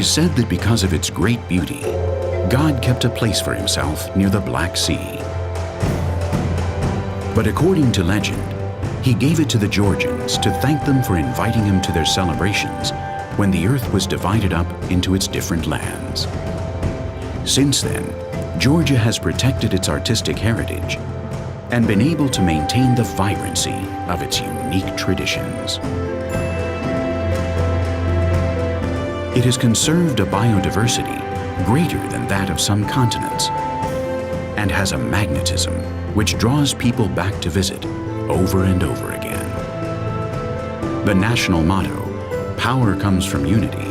is said that because of its great beauty, God kept a place for himself near the Black Sea. But according to legend, he gave it to the Georgians to thank them for inviting him to their celebrations when the earth was divided up into its different lands. Since then, Georgia has protected its artistic heritage and been able to maintain the vibrancy of its unique traditions. It has conserved a biodiversity greater than that of some continents and has a magnetism which draws people back to visit over and over again. The national motto, "Power comes from unity,"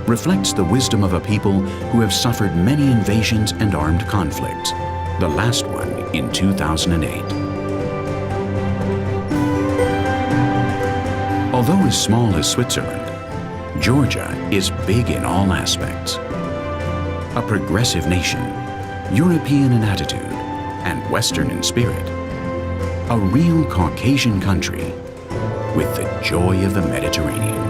reflects the wisdom of a people who have suffered many invasions and armed conflicts, the last one in 2008. Although as small as Switzerland, Georgia is big in all aspects. A progressive nation, European in attitude, and Western in spirit. A real Caucasian country with the joy of the Mediterranean.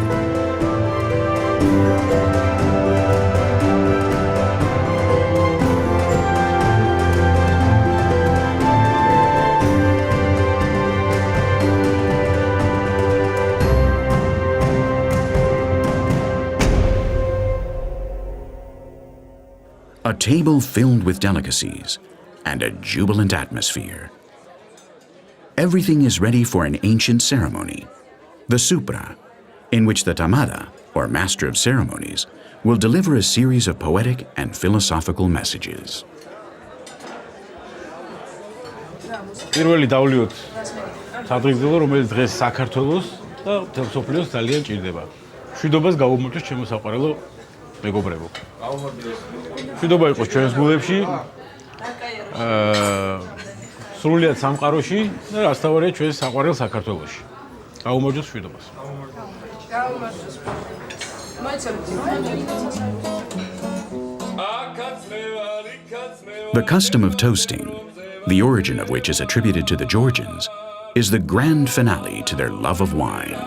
A table filled with delicacies and a jubilant atmosphere. Everything is ready for an ancient ceremony, the supra, in which the tamada, or master of ceremonies, will deliver a series of poetic and philosophical messages. პირველი დავლიოთ სადღეგრძელო, რომელიც დღეს საქართველოს და მთელ მსოფლიოს ძალიან ჭირდება. მშვიდობას გავუმოწოს ჩემო საყვარელო მეგობრებო. მშვიდობა იყოს ჩვენს გულებში, სრულიად სამყაროში და რასთავარია ჩვენს საყვარელ საქართველოში. გავუმოწოს მშვიდობას. The custom of toasting, the origin of which is attributed to the Georgians, is the grand finale to their love of wine.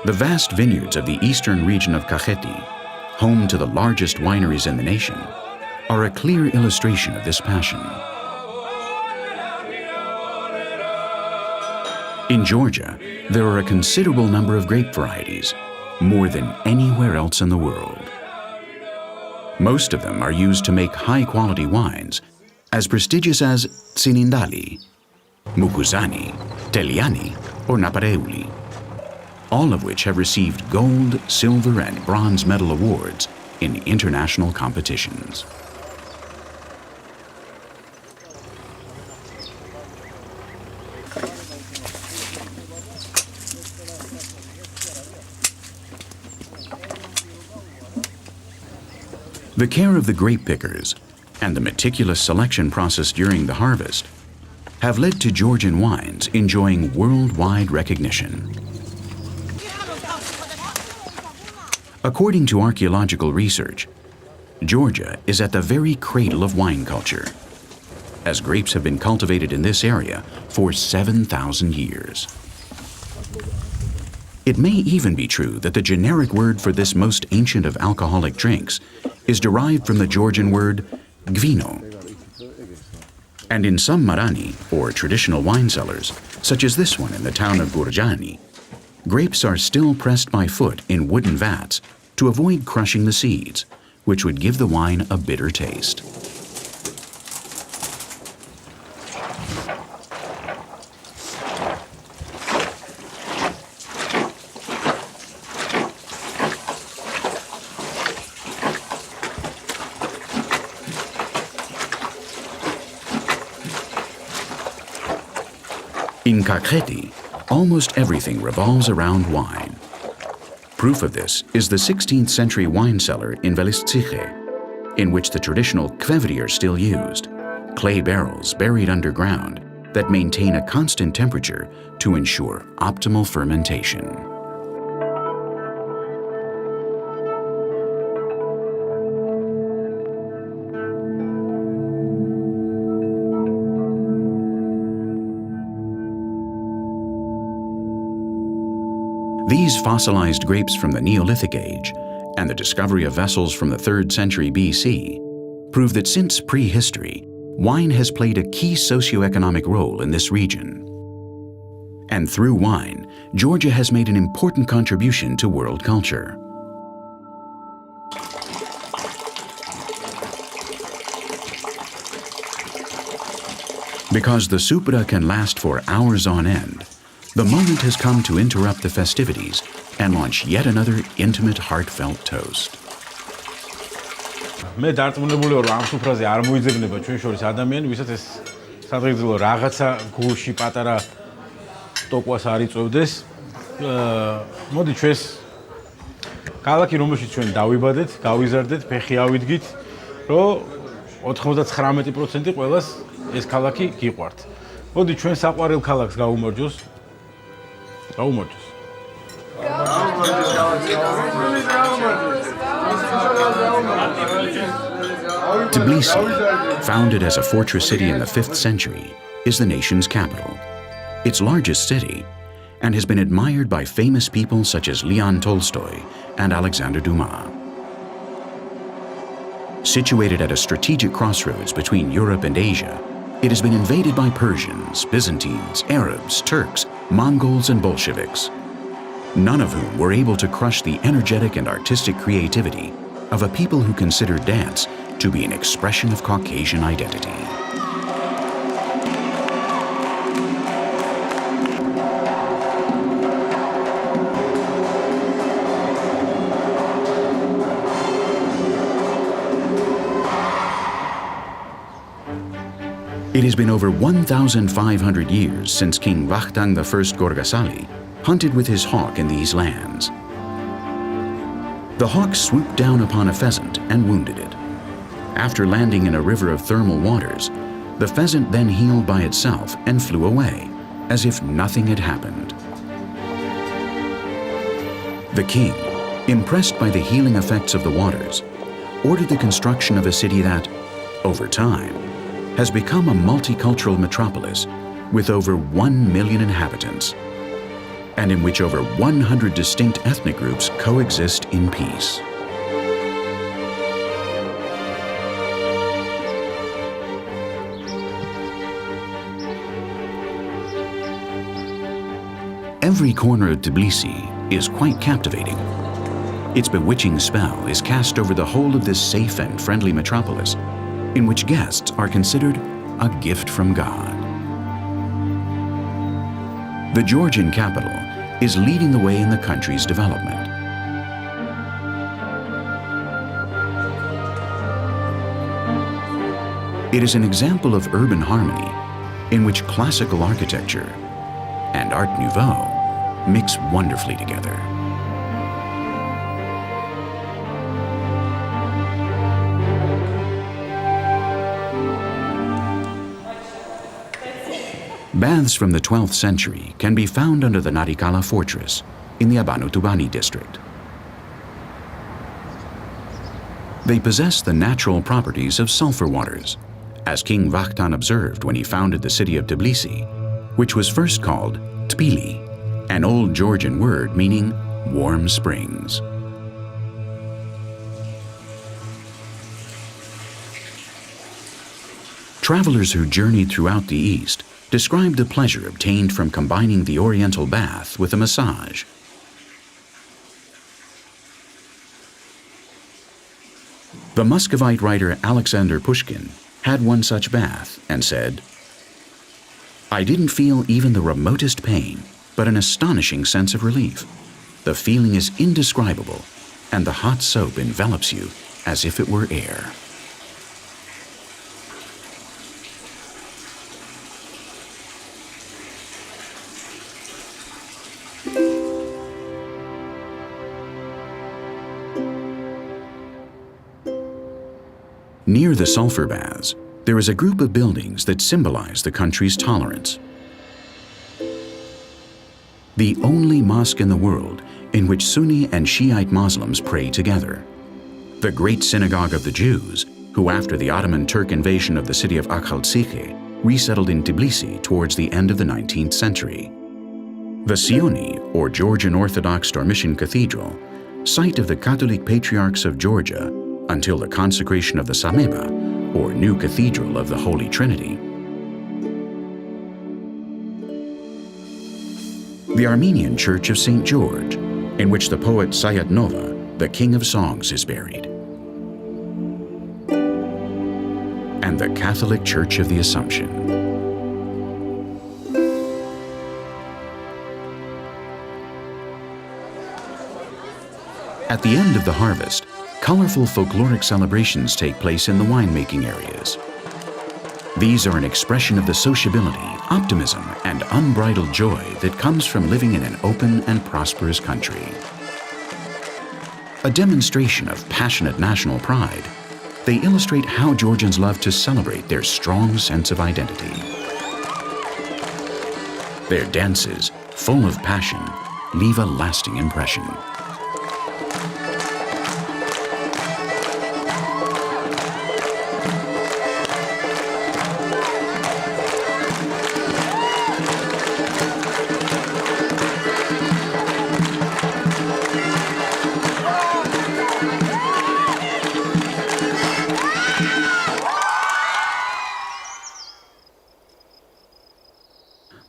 The vast vineyards of the eastern region of Kakheti, home to the largest wineries in the nation, are a clear illustration of this passion. In Georgia, there are a considerable number of grape varieties, more than anywhere else in the world. Most of them are used to make high-quality wines, as prestigious as Tsinindali, Mukuzani, Teliani, or Napareuli, all of which have received gold, silver, and bronze medal awards in international competitions. The care of the grape pickers and the meticulous selection process during the harvest have led to Georgian wines enjoying worldwide recognition. According to archaeological research, Georgia is at the very cradle of wine culture, as grapes have been cultivated in this area for 7,000 years. It may even be true that the generic word for this most ancient of alcoholic drinks is derived from the Georgian word gvino. And in some marani, or traditional wine cellars, such as this one in the town of Gurjani, grapes are still pressed by foot in wooden vats to avoid crushing the seeds, which would give the wine a bitter taste. In Kakheti, almost everything revolves around wine. Proof of this is the 16th century wine cellar in Velistsikhe, in which the traditional kvevri are still used, clay barrels buried underground that maintain a constant temperature to ensure optimal fermentation. These fossilized grapes from the Neolithic age and the discovery of vessels from the 3rd century BC prove that since prehistory, wine has played a key socioeconomic role in this region. And through wine, Georgia has made an important contribution to world culture. Because the supra can last for hours on end, the moment has come to interrupt the festivities and launch yet another intimate, heartfelt toast. მე დარწმუნებული ვარ, ამ სუფრაზე არ მოიძებნება ჩვენ შორის ადამიანი, ვისაც ეს სადღეგრძელო რაღაცა გულში პატარა ტოკვას არ იწვევდეს. მოდი ჩვენს ქალაქი, რომელშიც ჩვენ დავიბადეთ, გავიზარდეთ, ფეხი ავიდგით, რომ 99% ყველას ეს ქალაქი გიყვართ. მოდი ჩვენ საყვარელ ქალაქს გავუმარჯოს. Tbilisi, founded as a fortress city in the 5th century, is the nation's capital, its largest city, and has been admired by famous people such as Leon Tolstoy and Alexander Dumas. Situated at a strategic crossroads between Europe and Asia, it has been invaded by Persians, Byzantines, Arabs, Turks, Mongols, and Bolsheviks, none of whom were able to crush the energetic and artistic creativity of a people who consider dance to be an expression of Caucasian identity. It has been over 1,500 years since King Vakhtang I Gorgasali hunted with his hawk in these lands. The hawk swooped down upon a pheasant and wounded it. After landing in a river of thermal waters, the pheasant then healed by itself and flew away, as if nothing had happened. The king, impressed by the healing effects of the waters, ordered the construction of a city that, over time, has become a multicultural metropolis with over 1 million inhabitants, and in which over 100 distinct ethnic groups coexist in peace. Every corner of Tbilisi is quite captivating. Its bewitching spell is cast over the whole of this safe and friendly metropolis, in which guests are considered a gift from God. The Georgian capital is leading the way in the country's development. It is an example of urban harmony in which classical architecture and Art Nouveau mix wonderfully together. Baths from the 12th century can be found under the Narikala fortress in the Abanu-Tubani district. They possess the natural properties of sulfur waters, as King Vakhtang observed when he founded the city of Tbilisi, which was first called Tbili, an old Georgian word meaning warm springs. Travelers who journeyed throughout the East described the pleasure obtained from combining the oriental bath with a massage. The Muscovite writer Alexander Pushkin had one such bath and said, "I didn't feel even the remotest pain, but an astonishing sense of relief. The feeling is indescribable, and the hot soap envelops you as if it were air." Near the sulfur baths, there is a group of buildings that symbolize the country's tolerance. The only mosque in the world in which Sunni and Shiite Muslims pray together. The great synagogue of the Jews, who after the Ottoman Turk invasion of the city of Akhaltsikhe, resettled in Tbilisi towards the end of the 19th century. The Sioni, or Georgian Orthodox Dormition Cathedral, site of the Catholic Patriarchs of Georgia until the consecration of the Sameba, or New Cathedral of the Holy Trinity. The Armenian Church of St. George, in which the poet Sayat Nova, the King of Songs, is buried. And the Catholic Church of the Assumption. At the end of the harvest, colorful folkloric celebrations take place in the winemaking areas. These are an expression of the sociability, optimism, and unbridled joy that comes from living in an open and prosperous country. A demonstration of passionate national pride, they illustrate how Georgians love to celebrate their strong sense of identity. Their dances, full of passion, leave a lasting impression.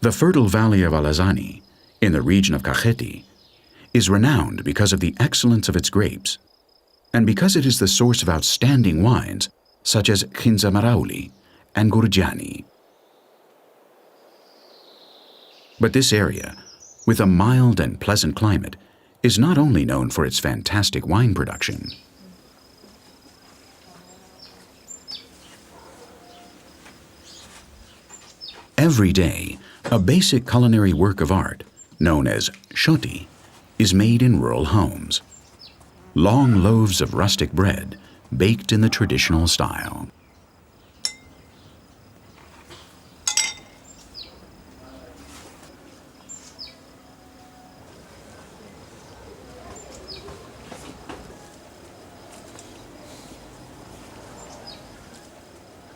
The fertile valley of Alazani, in the region of Kakheti, is renowned because of the excellence of its grapes, and because it is the source of outstanding wines such as Khinzamarauli and Gurjani. But this area, with a mild and pleasant climate, is not only known for its fantastic wine production. Every day, a basic culinary work of art, known as shoti, is made in rural homes. Long loaves of rustic bread, baked in the traditional style.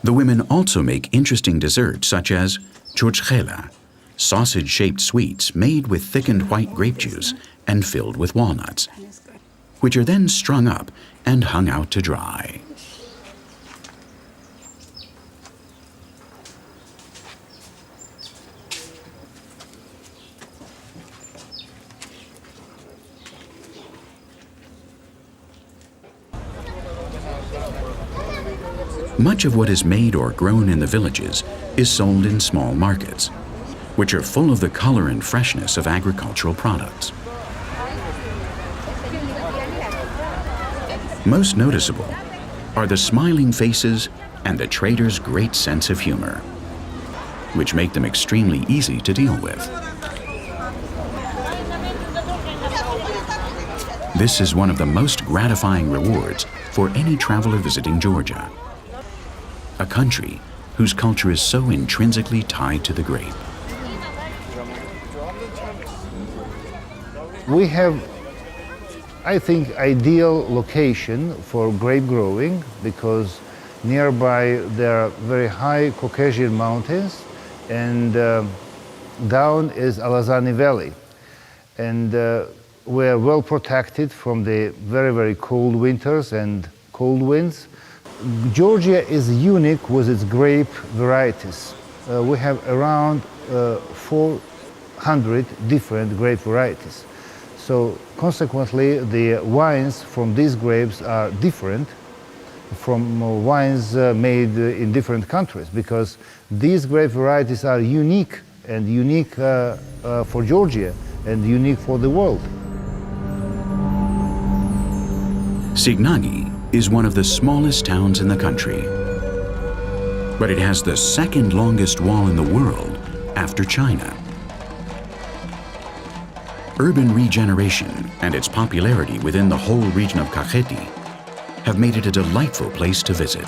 The women also make interesting desserts such as churchkhela, sausage-shaped sweets made with thickened white grape juice and filled with walnuts, which are then strung up and hung out to dry. Much of what is made or grown in the villages is sold in small markets, which are full of the color and freshness of agricultural products. Most noticeable are the smiling faces and the traders' great sense of humor, which make them extremely easy to deal with. This is one of the most gratifying rewards for any traveler visiting Georgia, a country whose culture is so intrinsically tied to the grape. We have, I think, ideal location for grape growing because nearby there are very high Caucasian mountains and down is Alazani Valley. And we're well protected from the very, very cold winters and cold winds. Georgia is unique with its grape varieties. We have around 400 different grape varieties. So consequently, the wines from these grapes are different from wines made in different countries because these grape varieties are unique and unique for Georgia and unique for the world. Signagi is one of the smallest towns in the country, but it has the second longest wall in the world after China. Urban regeneration and its popularity within the whole region of Kakheti have made it a delightful place to visit.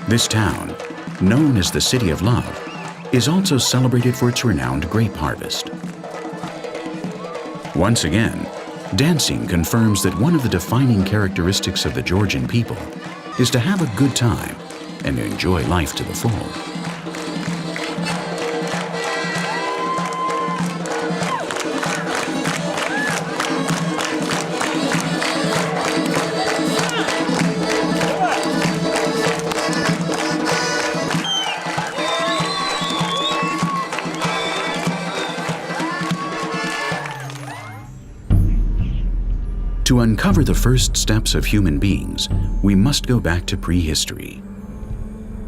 This town, known as the City of Love, is also celebrated for its renowned grape harvest. Once again, dancing confirms that one of the defining characteristics of the Georgian people is to have a good time and enjoy life to the full. To uncover the first steps of human beings, we must go back to prehistory.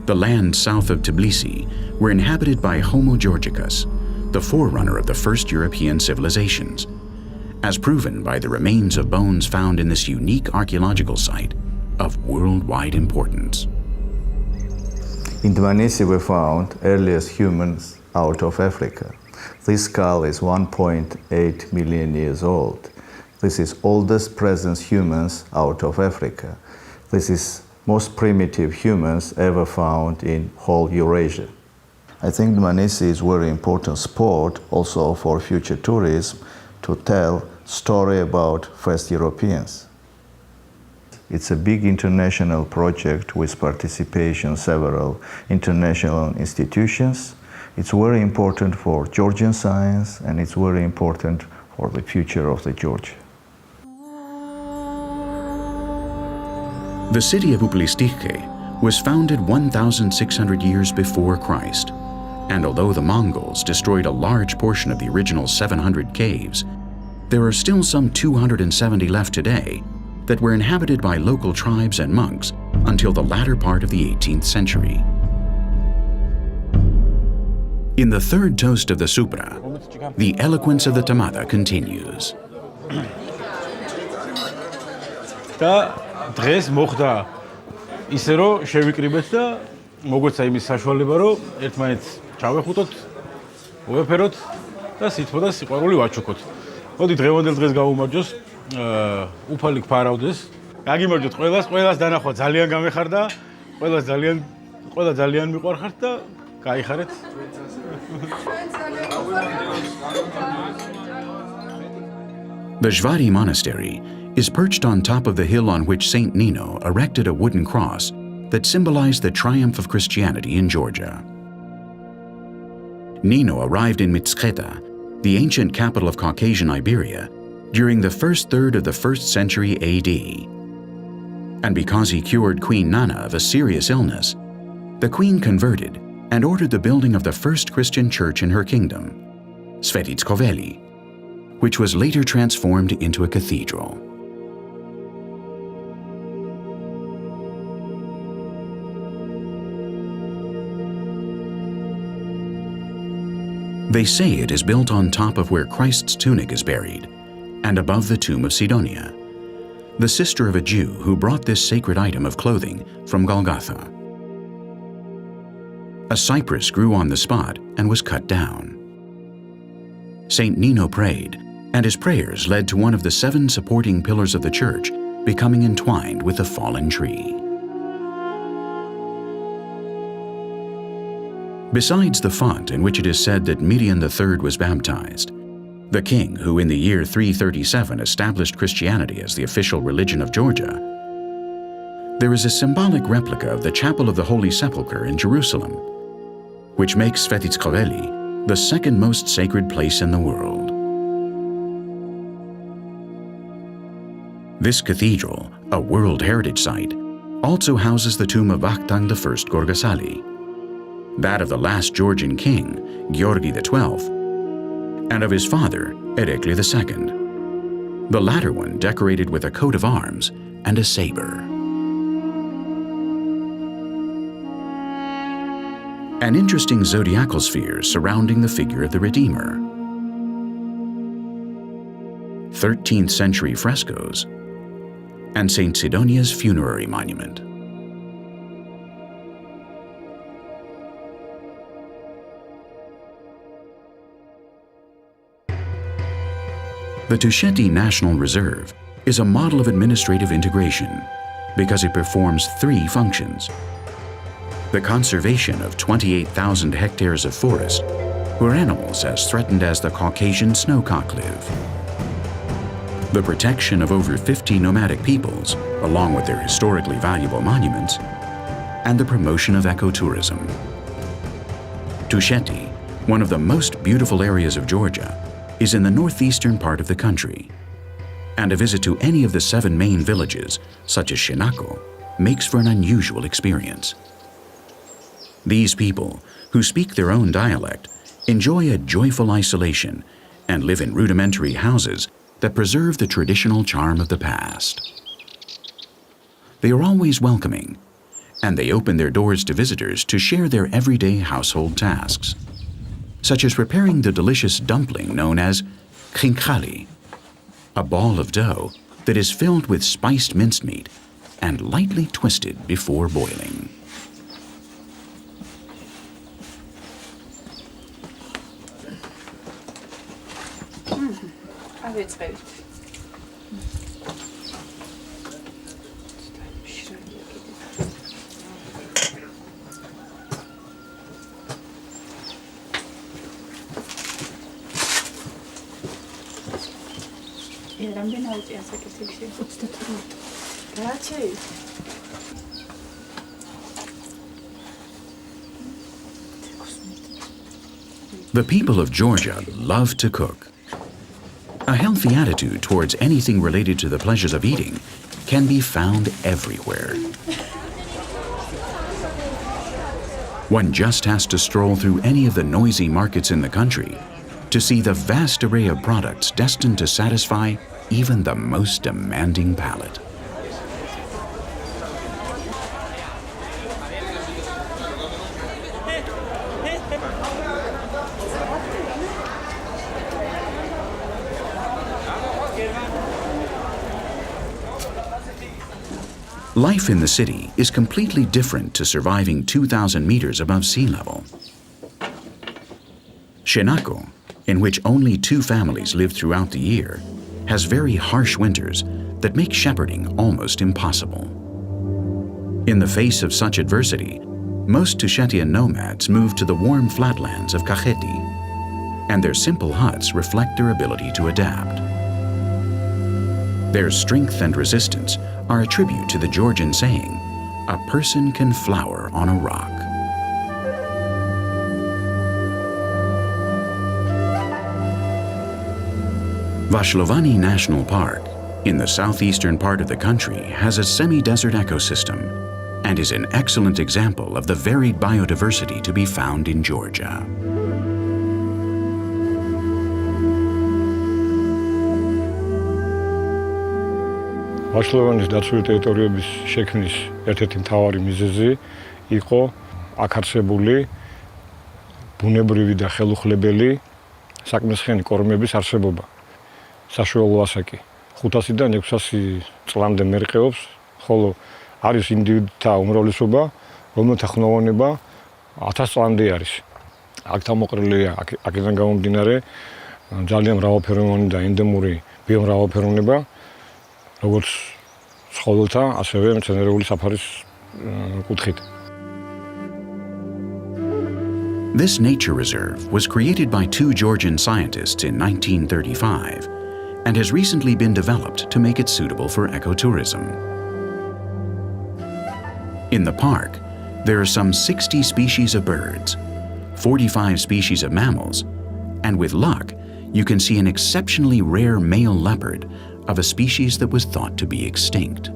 The lands south of Tbilisi were inhabited by Homo Georgicus, the forerunner of the first European civilizations, as proven by the remains of bones found in this unique archaeological site of worldwide importance. In Tbilisi we found earliest humans out of Africa. This skull is 1.8 million years old. This is oldest present humans out of Africa. This is most primitive humans ever found in whole Eurasia. I think Tbilisi is a very important spot also for future tourism to tell story about first Europeans. It's a big international project with participation several international institutions. It's very important for Georgian science and it's very important for the future of the Georgia. The city of Tbilisi was founded 1,600 years before Christ, and although the Mongols destroyed a large portion of the original 700 caves, there are still some 270 left today that were inhabited by local tribes and monks until the latter part of the 18th century. In the third toast of the Supra, the eloquence of the Tamada continues. დღეს მოხდა ისე რომ შევიკრიბეთ და მოგვეცა იმის საშუალება რომ ერთმანეთს ჩავეხუტოთ, ვეფეროთ და სითბო და სიყვარული ვაჩუქოთ. მოდი დღევანდელ დღეს გავუმარჯოს, უფალი გფარავდეს. გაგიმარჯოთ ყველას დანახვა ძალიან გამეხარდა, ყველა ძალიან მიყვარხართ და გაიხარეთ. The Jvari Monastery is perched on top of the hill on which Saint Nino erected a wooden cross that symbolized the triumph of Christianity in Georgia. Nino arrived in Mtskheta, the ancient capital of Caucasian Iberia, during the first third of the 1st century AD. And because he cured Queen Nana of a serious illness, the queen converted and ordered the building of the first Christian church in her kingdom, Svenetti, which was later transformed into a cathedral. They say it is built on top of where Christ's tunic is buried, and above the tomb of Sidonia, the sister of a Jew who brought this sacred item of clothing from Golgotha. A cypress grew on the spot and was cut down. Saint Nino prayed, and his prayers led to one of the 7 supporting pillars of the church becoming entwined with the fallen tree. Besides the font in which it is said that Miriam III was baptized, the king who in the year 337 established Christianity as the official religion of Georgia, there is a symbolic replica of the Chapel of the Holy Sepulchre in Jerusalem, which makes Svenetti the second most sacred place in the world. This cathedral, a World Heritage Site, also houses the tomb of Vakhtang I Gorgasali, that of the last Georgian king, Georgi XII, and of his father, Erekli II, the latter one decorated with a coat of arms and a saber. An interesting zodiacal sphere surrounding the figure of the Redeemer. 13th century frescoes, and St. Sidonia's funerary monument. The Tusheti National Reserve is a model of administrative integration because it performs 3 functions: the conservation of 28,000 hectares of forest, where animals as threatened as the Caucasian snowcock live, the protection of over 50 nomadic peoples, along with their historically valuable monuments, and the promotion of ecotourism. Tusheti, one of the most beautiful areas of Georgia, is in the northeastern part of the country, and a visit to any of the 7 main villages, such as Shinako, makes for an unusual experience. These people, who speak their own dialect, enjoy a joyful isolation and live in rudimentary houses that preserve the traditional charm of the past. They are always welcoming, and they open their doors to visitors to share their everyday household tasks, such as preparing the delicious dumpling known as khinkali, a ball of dough that is filled with spiced mincemeat and lightly twisted before boiling. The people of Georgia love to cook. A healthy attitude towards anything related to the pleasures of eating can be found everywhere. One just has to stroll through any of the noisy markets in the country to see the vast array of products destined to satisfy even the most demanding palate. Life in the city is completely different to surviving 2,000 meters above sea level. Shenako, in which only 2 families live throughout the year, has very harsh winters that make shepherding almost impossible. In the face of such adversity, most Tushetian nomads move to the warm flatlands of Kakheti, and their simple huts reflect their ability to adapt. Their strength and resistance are a tribute to the Georgian saying, "A person can flower on a rock." Vashlovani National Park, in the southeastern part of the country, has a semi-desert ecosystem and is an excellent example of the varied biodiversity to be found in Georgia. ვაშლოვანის დაცული ტერიტორიების შექმნის ერთ-ერთი მთავარი მიზეზი იყო აქ არსებული ბუნებრივი და ხელუხლებელი საკმრისხიანი კორომების არსებობა. საშუალო ასაკი 500-დან 600 წლამდე მერყეობს, ხოლო არის ინდივიდთა უმრავლესობა, რომელთა ხნოვანება 1000 წლამდე არის. აქ თავმოყრილია აქედან გამომდინარე ძალიან მრავალფეროვანი და ენდემური ბიომრავალფეროვნება, როგორც ცხოველთა, ასევე მცენარეული საფარის კუთხით. This nature reserve was created by 2 Georgian scientists in 1935 and has recently been developed to make it suitable for ecotourism. In the park, there are some 60 species of birds, 45 species of mammals, and with luck, you can see an exceptionally rare male leopard of a species that was thought to be extinct.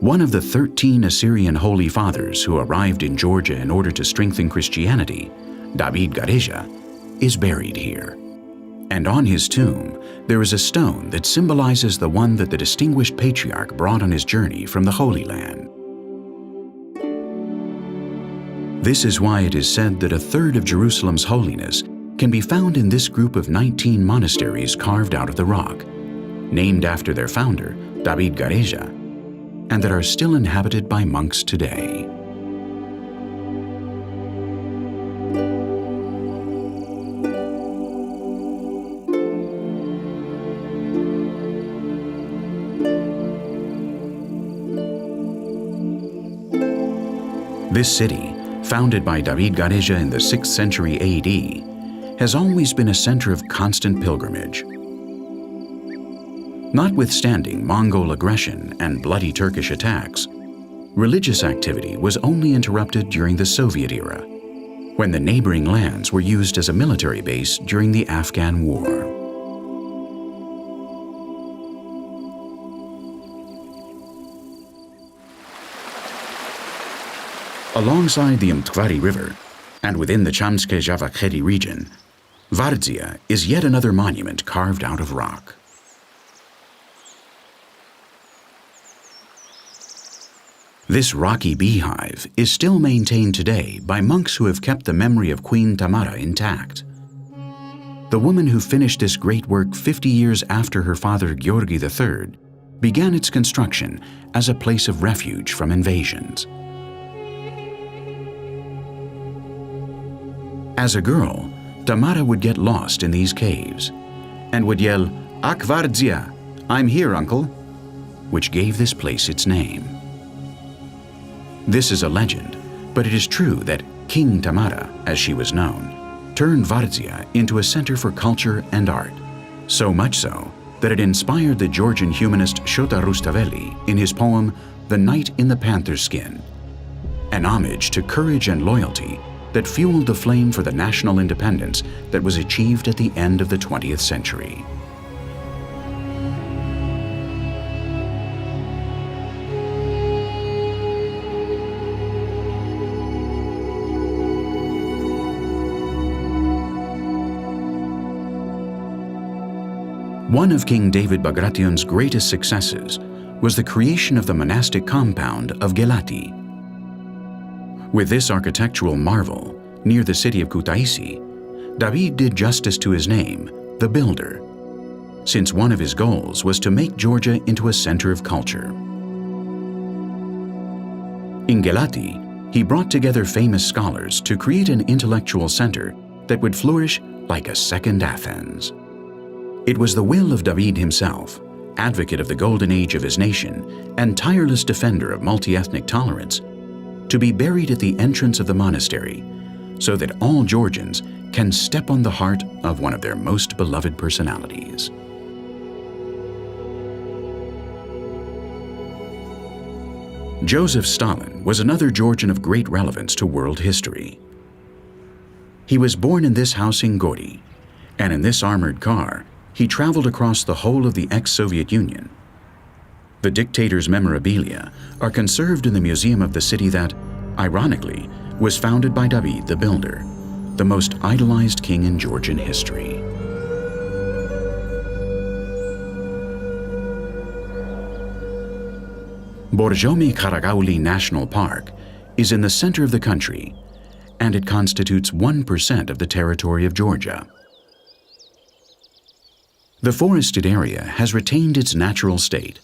One of the 13 Assyrian holy fathers who arrived in Georgia in order to strengthen Christianity, David Gareja, is buried here. And on his tomb, there is a stone that symbolizes the one that the distinguished patriarch brought on his journey from the Holy Land. This is why it is said that 1/3 of Jerusalem's holiness can be found in this group of 19 monasteries carved out of the rock, named after their founder, David Gareja, and that are still inhabited by monks today. This city, founded by David Gareja in the 6th century AD, has always been a center of constant pilgrimage. Notwithstanding Mongol aggression and bloody Turkish attacks, religious activity was only interrupted during the Soviet era, when the neighboring lands were used as a military base during the Afghan War. Alongside the Mtkvari River, and within the Chamske-Javakheti region, Vardzia is yet another monument carved out of rock. This rocky beehive is still maintained today by monks who have kept the memory of Queen Tamara intact. The woman who finished this great work 50 years after her father Georgi III began its construction as a place of refuge from invasions. As a girl, Tamara would get lost in these caves and would yell, "Ak Vardzia, I'm here, uncle," which gave this place its name. This is a legend, but it is true that King Tamara, as she was known, turned Vardzia into a center for culture and art, so much so that it inspired the Georgian humanist Shota Rustaveli in his poem The Knight in the Panther's Skin, an homage to courage and loyalty that fueled the flame for the national independence that was achieved at the end of the 20th century. One of King David Bagration's greatest successes was the creation of the monastic compound of Gelati. With this architectural marvel, near the city of Kutaisi, David did justice to his name, the Builder, since one of his goals was to make Georgia into a center of culture. In Gelati, he brought together famous scholars to create an intellectual center that would flourish like a second Athens. It was the will of David himself, advocate of the golden age of his nation and tireless defender of multi-ethnic tolerance, to be buried at the entrance of the monastery so that all Georgians can step on the heart of one of their most beloved personalities. Joseph Stalin was another Georgian of great relevance to world history. He was born in this house in Gori, and in this armored car, he traveled across the whole of the ex-Soviet Union. The dictator's memorabilia are conserved in the museum of the city that, ironically, was founded by David the Builder, the most idolized king in Georgian history. Borjomi Karagauli National Park is in the center of the country, and it constitutes 1% of the territory of Georgia. The forested area has retained its natural state,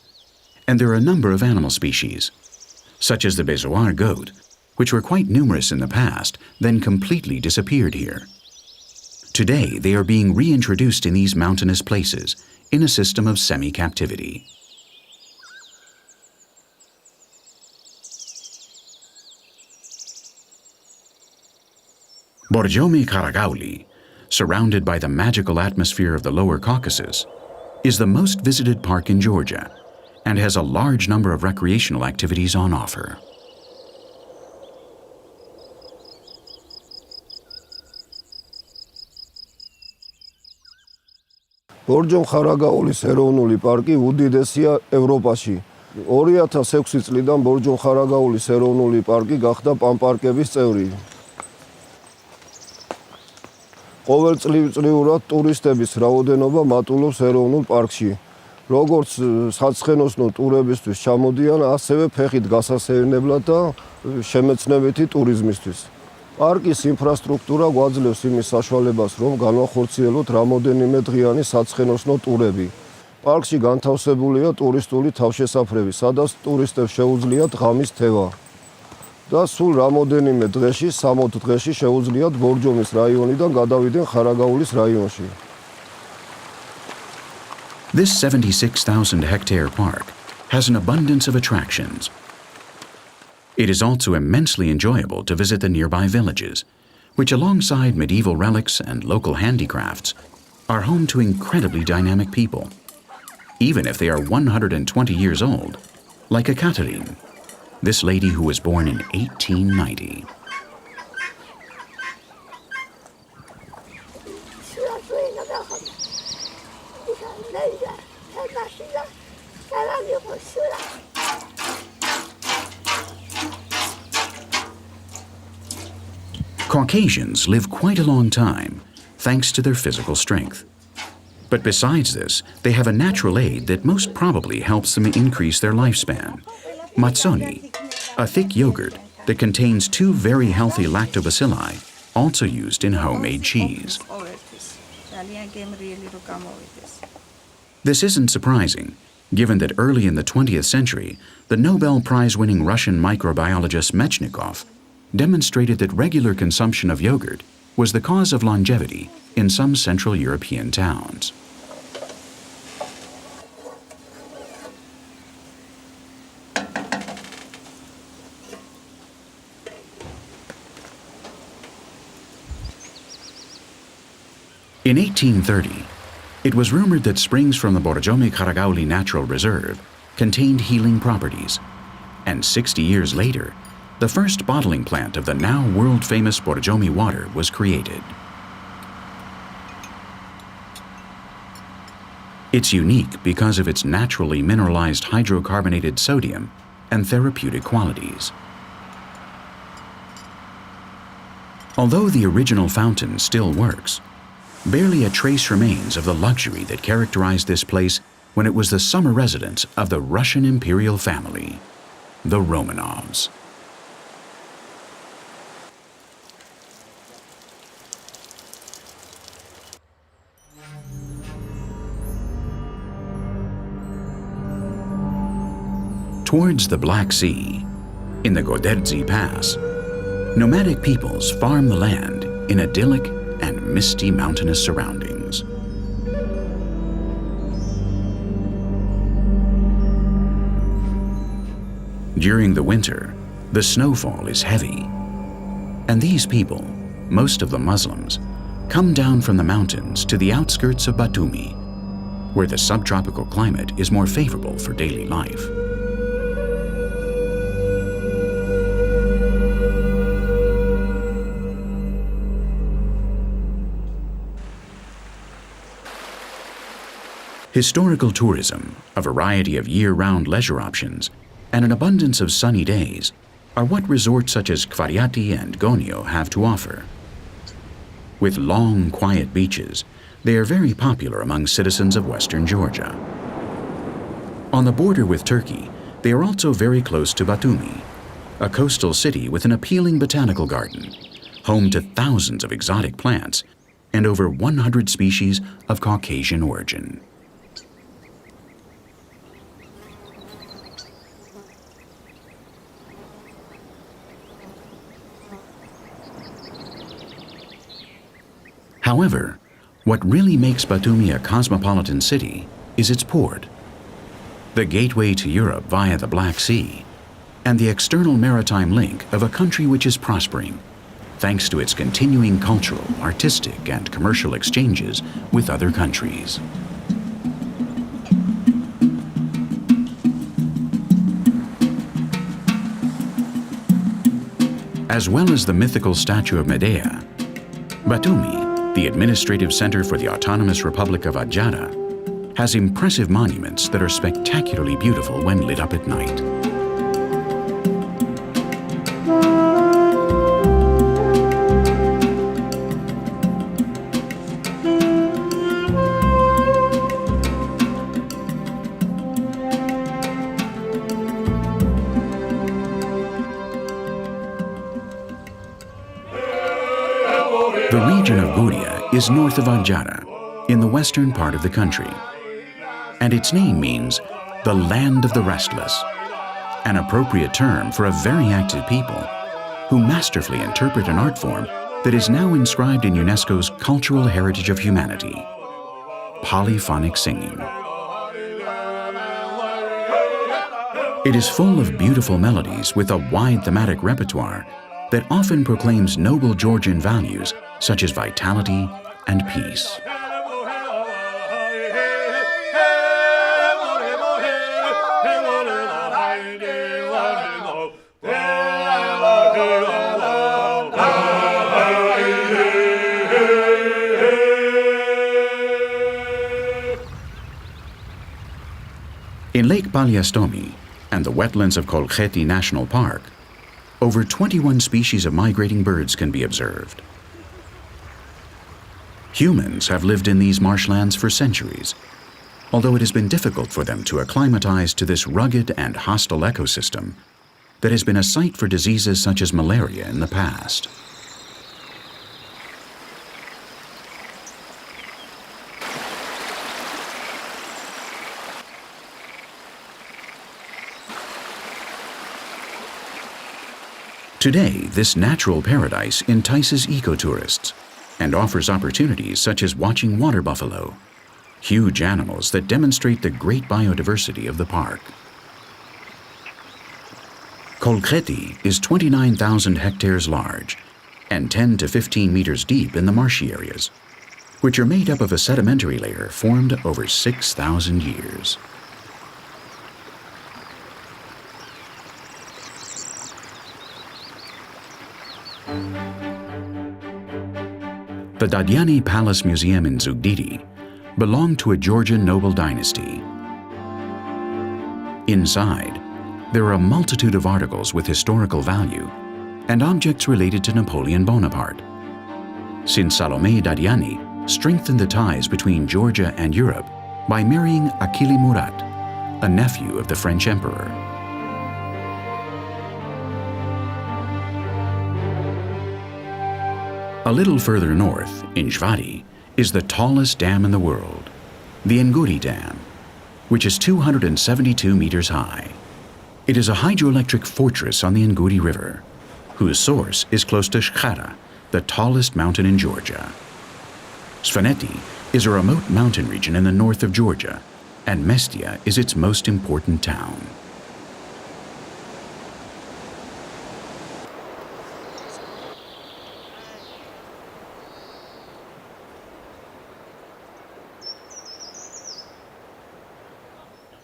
and there are a number of animal species, such as the bezoar goat, which were quite numerous in the past, then completely disappeared here. Today, they are being reintroduced in these mountainous places in a system of semi-captivity. Borjomi Karagauli, surrounded by the magical atmosphere of the lower Caucasus, is the most visited park in Georgia and has a large number of recreational activities on offer. ბორჯომ-ხარაგაულის ეროვნული პარკი უდიდესია ევროპაში. 2006 წლიდან ბორჯომ-ხარაგაულის ეროვნული პარკი გახდა პანპარკების წევრი. ყოველწლიურად ტურისტების რაოდენობა მატულობს ეროვნულ პარკში. როგორც საცხენოსნო ტურებისთვის ჩამოდიან, ასევე ფეხით გასასეირნებლად და შემეცნებითი ტურიზმისთვის. პარკის ინფრასტრუქტურა გვაძლევს იმის საშუალებას, რომ განვახორციელოთ რამოდენიმე დღიანი საცხენოსნო ტურები. პარკში განთავსებულია ტურისტული თავშესაფრები, სადაც ტურისტებს შეუძლიათ ღამის თევა. და სულ რამოდენიმე დღეში, 60 დღეში შეუძლიათ ბორჯომის რაიონიდან გადავიდნენ ხარაგაულის რაიონში. This 76,000-hectare park has an abundance of attractions. It is also immensely enjoyable to visit the nearby villages, which alongside medieval relics and local handicrafts are home to incredibly dynamic people, even if they are 120 years old, like Ekaterine, this lady who was born in 1890. Caucasians live quite a long time, thanks to their physical strength. But besides this, they have a natural aid that most probably helps them increase their lifespan. Matsoni, a thick yogurt that contains 2 very healthy lactobacilli, also used in homemade cheese. This isn't surprising, given that early in the 20th century, the Nobel Prize-winning Russian microbiologist Mechnikov demonstrated that regular consumption of yogurt was the cause of longevity in some Central European towns. In 1830, it was rumored that springs from the Borjomi-Karagauli Natural Reserve contained healing properties, and 60 years later, the first bottling plant of the now world-famous Borjomi water was created. It's unique because of its naturally mineralized hydrocarbonated sodium and therapeutic qualities. Although the original fountain still works, barely a trace remains of the luxury that characterized this place when it was the summer residence of the Russian imperial family, the Romanovs. Towards the Black Sea, in the Goderdzi Pass, nomadic peoples farm the land in idyllic and misty mountainous surroundings. During the winter, the snowfall is heavy, and these people, most of them Muslims, come down from the mountains to the outskirts of Batumi, where the subtropical climate is more favorable for daily life. Historical tourism, a variety of year-round leisure options, and an abundance of sunny days are what resorts such as Kvariati and Gonio have to offer. With long, quiet beaches, they are very popular among citizens of western Georgia. On the border with Turkey, they are also very close to Batumi, a coastal city with an appealing botanical garden, home to thousands of exotic plants and over 100 species of Caucasian origin. However, what really makes Batumi a cosmopolitan city is its port, the gateway to Europe via the Black Sea, and the external maritime link of a country which is prospering, thanks to its continuing cultural, artistic, and commercial exchanges with other countries. As well as the mythical statue of Medea, Batumi, the administrative center for the Autonomous Republic of Adjara, has impressive monuments that are spectacularly beautiful when lit up at night. The region of Guria is north of Adjara, in the western part of the country, and its name means the land of the restless, an appropriate term for a very active people who masterfully interpret an art form that is now inscribed in UNESCO's Cultural Heritage of Humanity, polyphonic singing. It is full of beautiful melodies with a wide thematic repertoire that often proclaims noble Georgian values such as vitality and peace. In Lake Palyastomi and the wetlands of Kolkheti National Park, over 21 species of migrating birds can be observed. Humans have lived in these marshlands for centuries, although it has been difficult for them to acclimatize to this rugged and hostile ecosystem that has been a site for diseases such as malaria in the past. Today, this natural paradise entices ecotourists and offers opportunities such as watching water buffalo, huge animals that demonstrate the great biodiversity of the park. Kolkheti is 29,000 hectares large and 10 to 15 meters deep in the marshy areas, which are made up of a sedimentary layer formed over 6,000 years. The Dadyani Palace Museum in Zugdidi belonged to a Georgian noble dynasty. Inside, there are a multitude of articles with historical value and objects related to Napoleon Bonaparte, since Salome Dadyani strengthened the ties between Georgia and Europe by marrying Akili Murat, a nephew of the French emperor. A little further north, in Zvadi, is the tallest dam in the world, the Nguri Dam, which is 272 meters high. It is a hydroelectric fortress on the Nguri River, whose source is close to Shkhara, the tallest mountain in Georgia. Svenetti is a remote mountain region in the north of Georgia, and Mestia is its most important town.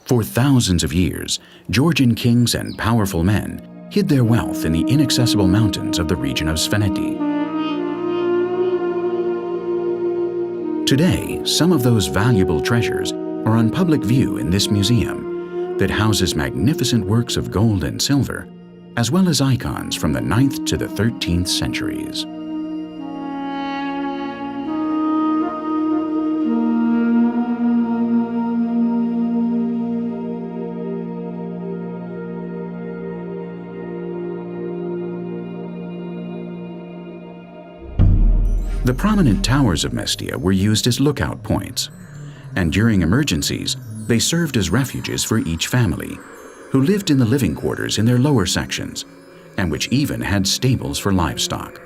For thousands of years, Georgian kings and powerful men hid their wealth in the inaccessible mountains of the region of Svenetti. Today, some of those valuable treasures are on public view in this museum that houses magnificent works of gold and silver, as well as icons from the 9th to the 13th centuries. The prominent towers of Mestia were used as lookout points, and during emergencies, they served as refuges for each family, who lived in the living quarters in their lower sections, and which even had stables for livestock.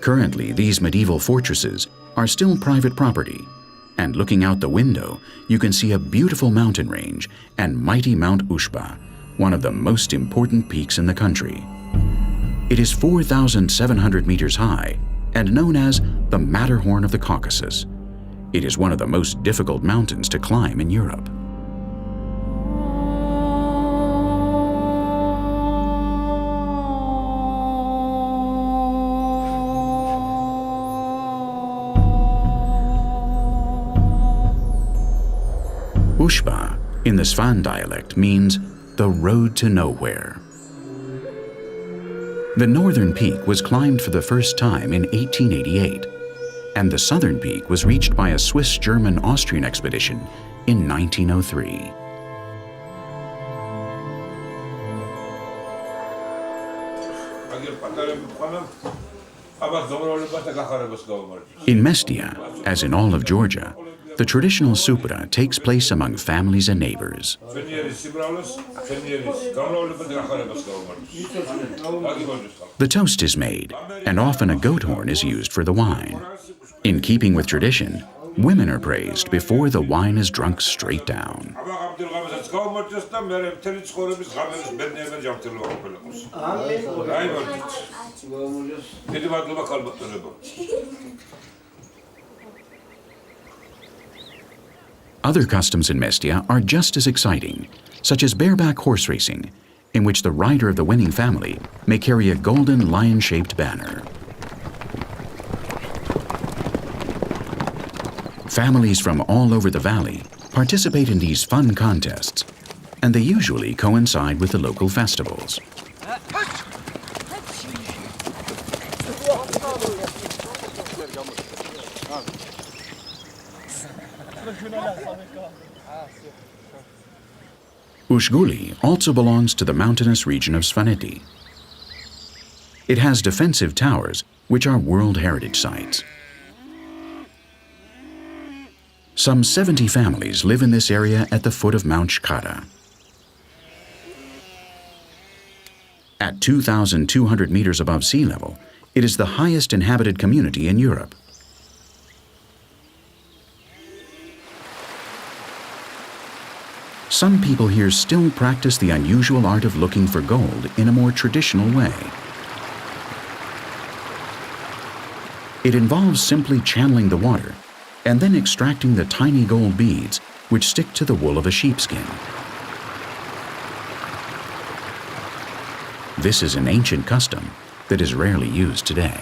Currently, these medieval fortresses are still private property, and looking out the window, you can see a beautiful mountain range and mighty Mount Ushba, one of the most important peaks in the country. It is 4,700 meters high, and known as the Matterhorn of the Caucasus. It is one of the most difficult mountains to climb in Europe. Ushba, in the Svan dialect, means the road to nowhere. The northern peak was climbed for the first time in 1888, and the southern peak was reached by a Swiss-German-Austrian expedition in 1903. In Mestia, as in all of Georgia, the traditional supra takes place among families and neighbors. The toast is made, and often a goat horn is used for the wine. In keeping with tradition, women are praised before the wine is drunk straight down. Other customs in Mestia are just as exciting, such as bareback horse racing, in which the rider of the winning family may carry a golden lion-shaped banner. Families from all over the valley participate in these fun contests, and they usually coincide with the local festivals. Ushguli also belongs to the mountainous region of Svenetti. It has defensive towers, which are World Heritage Sites. Some 70 families live in this area at the foot of Mount Shkara. At 2,200 meters above sea level, it is the highest inhabited community in Europe. Some people here still practice the unusual art of looking for gold in a more traditional way. It involves simply channeling the water and then extracting the tiny gold beads which stick to the wool of a sheepskin. This is an ancient custom that is rarely used today.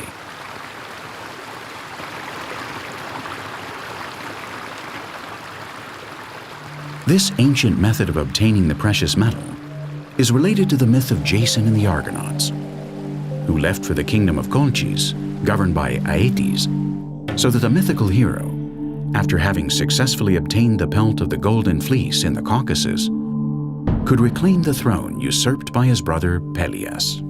This ancient method of obtaining the precious metal is related to the myth of Jason and the Argonauts, who left for the kingdom of Colchis, governed by Aeetes, so that the mythical hero, after having successfully obtained the pelt of the Golden Fleece in the Caucasus, could reclaim the throne usurped by his brother Pelias.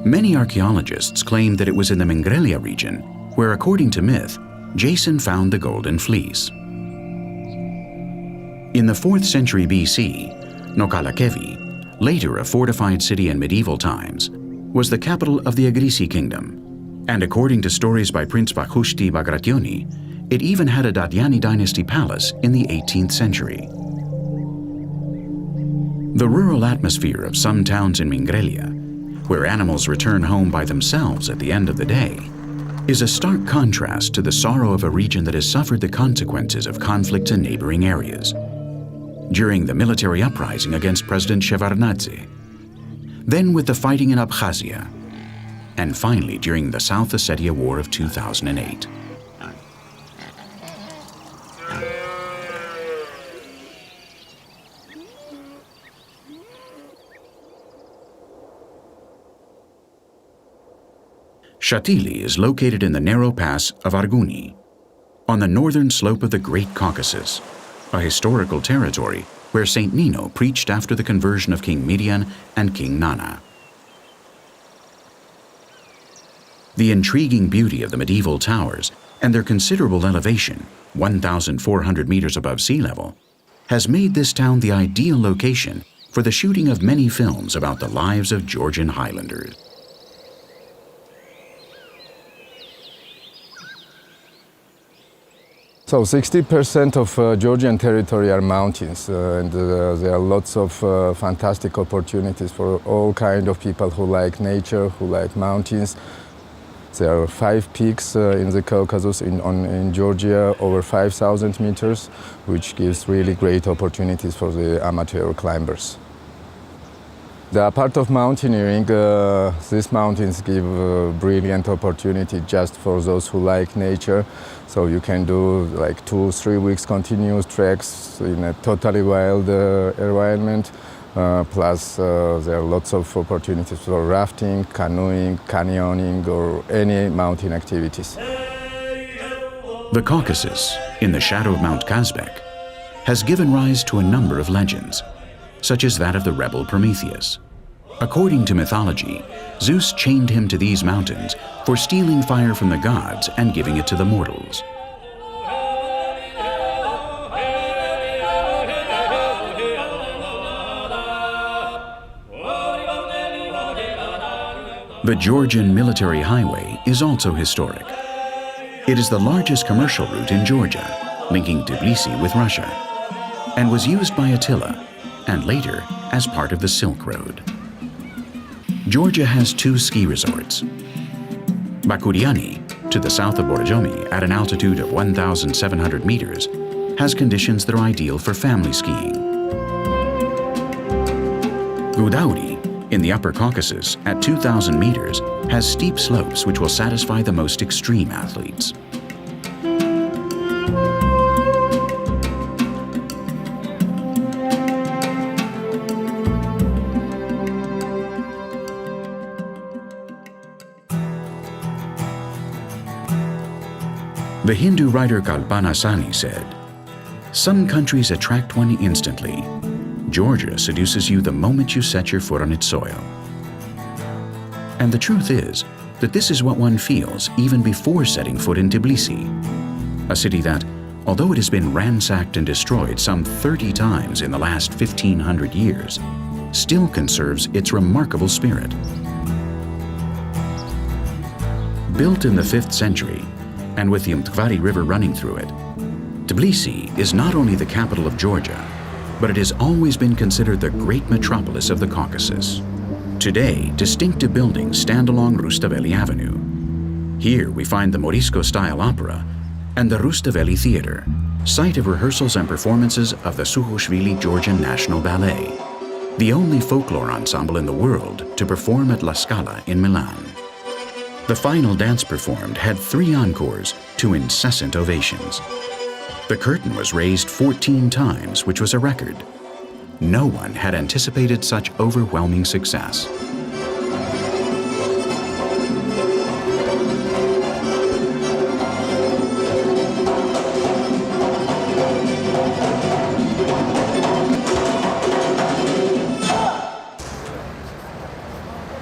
Many archaeologists claim that it was in the Mingrelia region where, according to myth, Jason found the Golden Fleece. In the 4th century BC, Nokkalakevi, later a fortified city in medieval times, was the capital of the Agrisi kingdom, and according to stories by Prince Bakhushti Bagrationi, it even had a Dadyani dynasty palace in the 18th century. The rural atmosphere of some towns in Mingrelia, where animals return home by themselves at the end of the day, is a stark contrast to the sorrow of a region that has suffered the consequences of conflicts in neighboring areas. During the military uprising against President Shevardnadze, then with the fighting in Abkhazia, and finally during the South Ossetia War of 2008. Shatili is located in the narrow pass of Arguni, on the northern slope of the Great Caucasus, a historical territory where Saint Nino preached after the conversion of King Midian and King Nana. The intriguing beauty of the medieval towers and their considerable elevation, 1,400 meters above sea level, has made this town the ideal location for the shooting of many films about the lives of Georgian Highlanders. So 60% of Georgian territory are mountains, and there are lots of fantastic opportunities for all kind of people who like nature, who like mountains. There are 5 peaks in the Caucasus in Georgia, over 5,000 meters, which gives really great opportunities for the amateur climbers. The part of mountaineering, these mountains give a brilliant opportunity just for those who like nature. So you can do like 2-3 weeks continuous treks in a totally wild environment. Plus there are lots of opportunities for rafting, canoeing, canyoning, or any mountain activities. The Caucasus, in the shadow of Mount Kazbek, has given rise to a number of legends, such as that of the rebel Prometheus. According to mythology, Zeus chained him to these mountains for stealing fire from the gods and giving it to the mortals. The Georgian military highway is also historic. It is the largest commercial route in Georgia, linking Tbilisi with Russia, and was used by Attila, and later as part of the Silk Road. Georgia has 2 ski resorts. Bakuriani, to the south of Borjomi at an altitude of 1,700 meters, has conditions that are ideal for family skiing. Gudauri, in the Upper Caucasus at 2,000 meters, has steep slopes which will satisfy the most extreme athletes. The Hindu writer Kalpana Sani said, "Some countries attract one instantly. Georgia seduces you the moment you set your foot on its soil." And the truth is that this is what one feels even before setting foot in Tbilisi, a city that, although it has been ransacked and destroyed some 30 times in the last 1,500 years, still conserves its remarkable spirit. Built in the 5th century, and with the Mtkvari River running through it, Tbilisi is not only the capital of Georgia, but it has always been considered the great metropolis of the Caucasus. Today, distinctive buildings stand along Rustaveli Avenue. Here we find the Morisco-style opera and the Rustaveli Theater, site of rehearsals and performances of the Sukhishvili Georgian National Ballet, the only folklore ensemble in the world to perform at La Scala in Milan. The final dance performed had 3 encores to incessant ovations. The curtain was raised 14 times, which was a record. No one had anticipated such overwhelming success.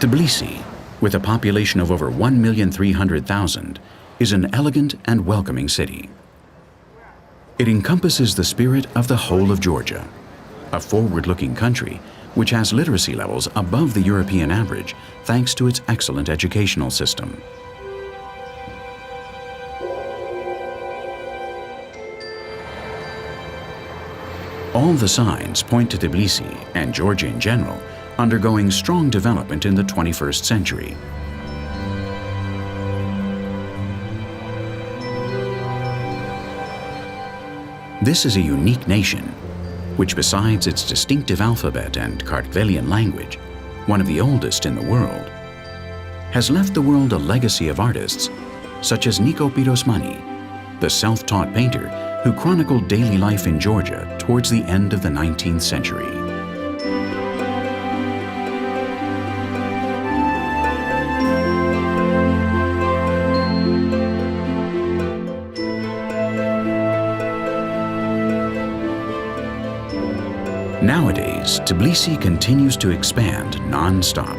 Tbilisi, with a population of over 1,300,000, is an elegant and welcoming city. It encompasses the spirit of the whole of Georgia, a forward-looking country which has literacy levels above the European average thanks to its excellent educational system. All the signs point to Tbilisi and Georgia in general undergoing strong development in the 21st century. This is a unique nation, which besides its distinctive alphabet and Kartvelian language, one of the oldest in the world, has left the world a legacy of artists such as Niko Pirosmani, the self-taught painter who chronicled daily life in Georgia towards the end of the 19th century. Nowadays, Tbilisi continues to expand non-stop.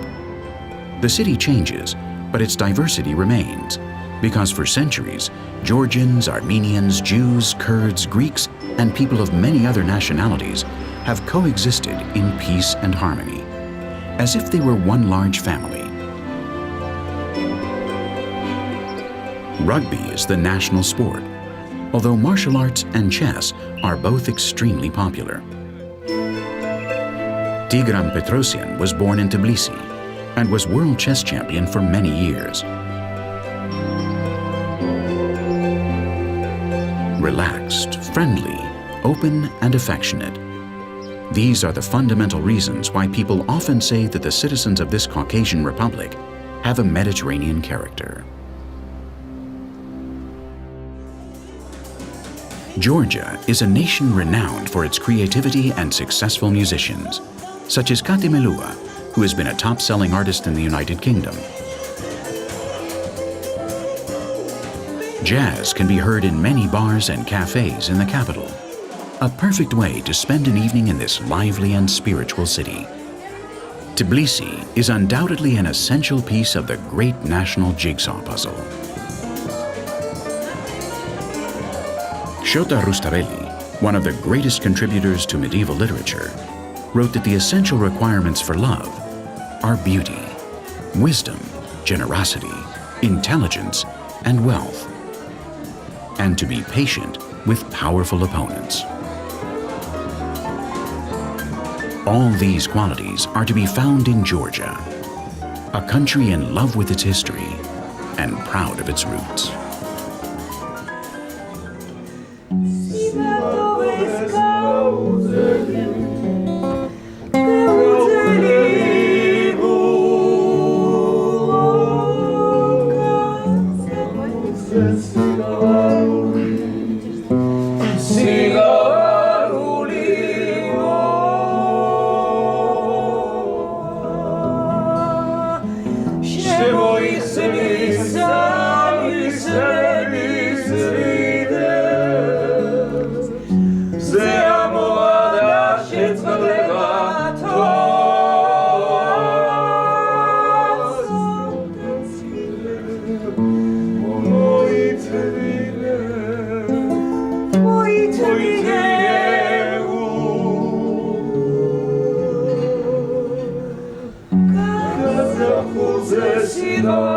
The city changes, but its diversity remains, because for centuries, Georgians, Armenians, Jews, Kurds, Greeks, and people of many other nationalities have coexisted in peace and harmony, as if they were one large family. Rugby is the national sport, although martial arts and chess are both extremely popular. Tigran Petrosyan was born in Tbilisi and was world chess champion for many years. Relaxed, friendly, open, and affectionate. These are the fundamental reasons why people often say that the citizens of this Caucasian republic have a Mediterranean character. Georgia is a nation renowned for its creativity and successful musicians, such as Kati Melua, who has been a top-selling artist in the United Kingdom. Jazz can be heard in many bars and cafes in the capital, a perfect way to spend an evening in this lively and spiritual city. Tbilisi is undoubtedly an essential piece of the great national jigsaw puzzle. Shota Rustaveli, one of the greatest contributors to medieval literature, wrote that the essential requirements for love are beauty, wisdom, generosity, intelligence, and wealth, and to be patient with powerful opponents. All these qualities are to be found in Georgia, a country in love with its history and proud of its roots. Shemo ismi sa Zesida